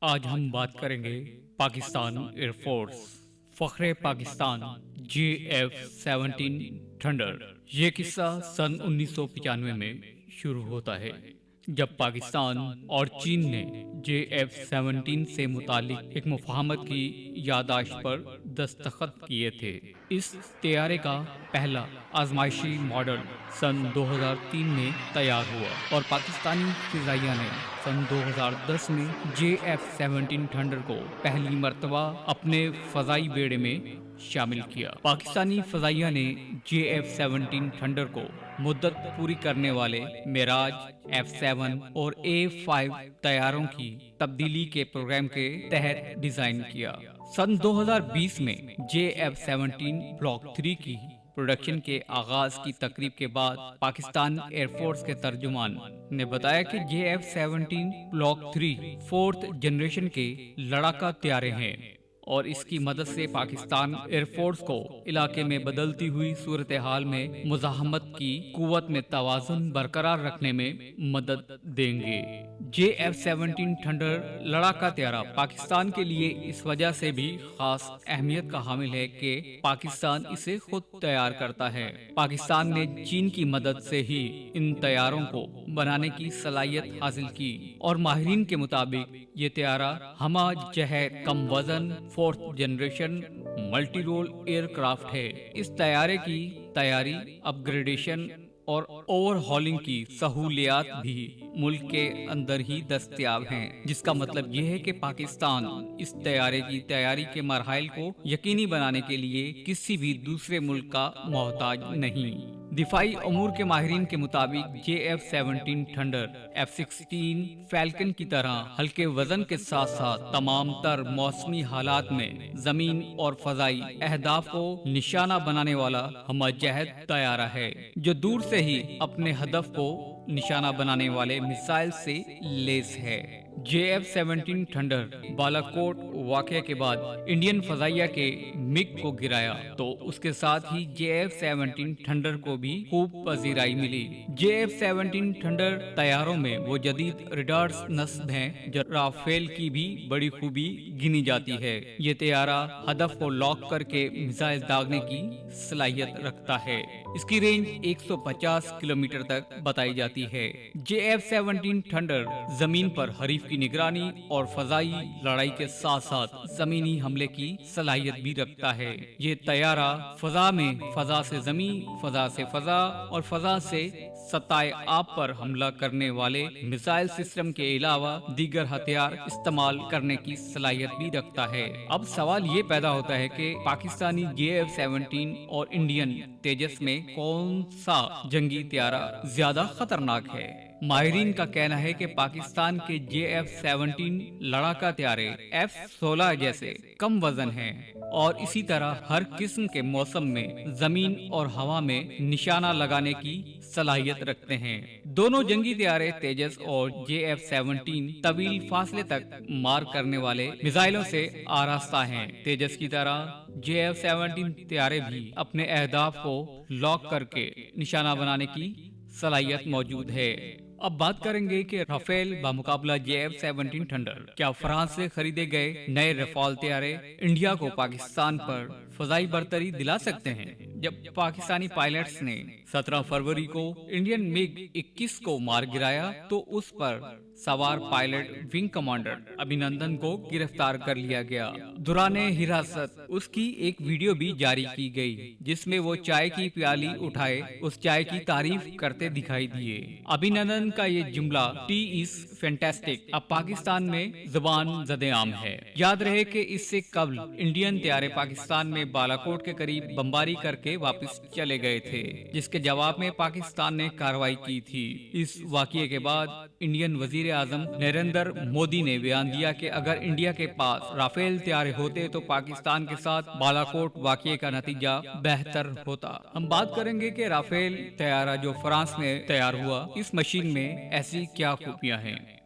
آج ہم بات کریں گے پاکستان ایئر فورس فخر پاکستان JF-17 تھنڈر۔ یہ قصہ سن 1995 میں شروع ہوتا ہے جب پاکستان اور چین نے JF-17 سے متعلق ایک مفاہمت کی یادداشت پر دستخط کیے تھے۔ اس طیارے کا پہلا آزمائشی ماڈل سن 2003 میں تیار ہوا اور پاکستانی فضائیہ نے سن 2010 میں JF-17 تھنڈر کو پہلی مرتبہ اپنے فضائی بیڑے میں شامل کیا۔ پاکستانی فضائیہ نے JF-17 تھنڈر کو مدت پوری کرنے والے معراج F-7 اور A-5 طیاروں کی تبدیلی کے پروگرام کے تحت ڈیزائن کیا۔ سن 2020 میں JF-17 بلاک 3 کی پروڈکشن کے آغاز کی تقریب کے بعد پاکستان ایئر فورس کے ترجمان نے بتایا کہ JF-17 بلاک 3 4th جنریشن کے لڑاکا طیارے ہیں اور اس کی مدد سے پاکستان ایئر فورس کو علاقے میں بدلتی ہوئی صورتحال میں مزاحمت کی قوت میں توازن برقرار رکھنے میں مدد دیں گے۔ JF-17 تھنڈر لڑاکا طیارہ پاکستان کے لیے اس وجہ سے بھی خاص اہمیت کا حامل ہے کہ پاکستان اسے خود تیار کرتا ہے۔ پاکستان نے چین کی مدد سے ہی ان طیاروں کو بنانے کی صلاحیت حاصل کی اور ماہرین کے مطابق یہ طیارہ ہمہ جہت کم وزن 4th generation multi role aircraft ہے۔ اس طیارے کی تیاری، اپ گریڈیشن اور اوور ہالنگ کی سہولیات بھی ملک کے اندر ہی دستیاب ہیں، جس کا مطلب یہ ہے کہ پاکستان اس طیارے کی تیاری کے مراحل کو یقینی بنانے کے لیے کسی بھی دوسرے ملک کا محتاج نہیں۔ دفاعی امور کے ماہرین کے مطابق JF-17 تھنڈر F-16 فیلکن کی طرح ہلکے وزن کے ساتھ ساتھ تمام تر موسمی حالات میں زمین اور فضائی اہداف کو نشانہ بنانے والا ہمہ جہت طیارہ ہے، جو دور سے ہی اپنے ہدف کو نشانہ بنانے والے میزائل سے لیس ہے۔ JF-17 تھنڈر بالاکوٹ واقعے کے بعد انڈین فضائیہ کے MiG کو گرایا تو اس کے ساتھ ہی JF-17 تھنڈر کو بھی خوب پذیرائی ملی۔ JF-17 تھنڈر طیاروں میں وہ جدید ریڈارز نصب ہیں جو رافیل کی بھی بڑی خوبی گنی جاتی ہے۔ یہ طیارہ ہدف کو لاک کر کے میزائل داغنے کی صلاحیت رکھتا ہے۔ اس کی رینج 150 کلومیٹر تک بتائی جاتی ہے۔ JF-17 تھنڈر زمین پر حریف کی نگرانی اور فضائی لڑائی کے ساتھ ساتھ زمینی حملے کی صلاحیت بھی رکھتا ہے۔ یہ طیارہ فضا میں فضا سے زمین، فضا سے فضا اور فضا سے سطح آب پر حملہ کرنے والے میزائل سسٹم کے علاوہ دیگر ہتھیار استعمال کرنے کی صلاحیت بھی رکھتا ہے۔ اب سوال یہ پیدا ہوتا ہے کہ پاکستانی JF-17 اور انڈین تیجس میں کون سا جنگی طیارہ زیادہ خطرناک ہے؟ ماہرین کا کہنا ہے کہ پاکستان کے JF-17 لڑاکا طیارے F-16 جیسے کم وزن ہیں اور اسی طرح ہر قسم کے موسم میں زمین اور ہوا میں نشانہ لگانے کی صلاحیت رکھتے ہیں۔ دونوں جنگی طیارے تیجس اور JF-17 طویل فاصلے تک مار کرنے والے میزائلوں سے آراستہ ہیں۔ تیجس کی طرح JF-17 طیارے بھی اپنے اہداف کو لاک کر کے نشانہ بنانے کی صلاحیت موجود ہے۔ اب بات کریں گے کہ رافیل بمقابلہ JF-17 تھنڈر، کیا فرانس سے خریدے گئے نئے رافال طیارے انڈیا کو پاکستان پر فضائی برتری دلا سکتے ہیں؟ جب پاکستانی پائلٹس نے 17 فروری کو انڈین MiG-21 کو مار گرایا تو اس پر سوار پائلٹ ونگ کمانڈر ابھینندن کو گرفتار کر لیا گیا۔ دوران حراست اس کی ایک ویڈیو بھی جاری کی گئی جس میں وہ چائے کی پیالی اٹھائے اس چائے کی تعریف کرتے دکھائی دیے۔ ابھینندن کا یہ جملہ "ٹی از فینٹاسٹک" اب پاکستان میں زبان زدِ عام ہے۔ یاد رہے کہ اس سے قبل انڈین طیارے پاکستان میں بالاکوٹ کے قریب بمباری کر کے واپس چلے گئے تھے، جس کے جواب میں پاکستان نے کارروائی کی تھی۔ اس واقعے کے بعد انڈین وزیر اعظم نریندر مودی نے بیان دیا کہ اگر انڈیا کے پاس رافیل طیارے ہوتے تو پاکستان کے ساتھ بالاکوٹ واقعے کا نتیجہ بہتر ہوتا۔ ہم بات کریں گے کہ رافیل طیارہ جو فرانس میں تیار ہوا، اس مشین میں ایسی کیا خوبیاں ہیں۔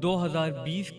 2020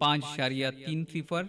5.30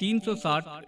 360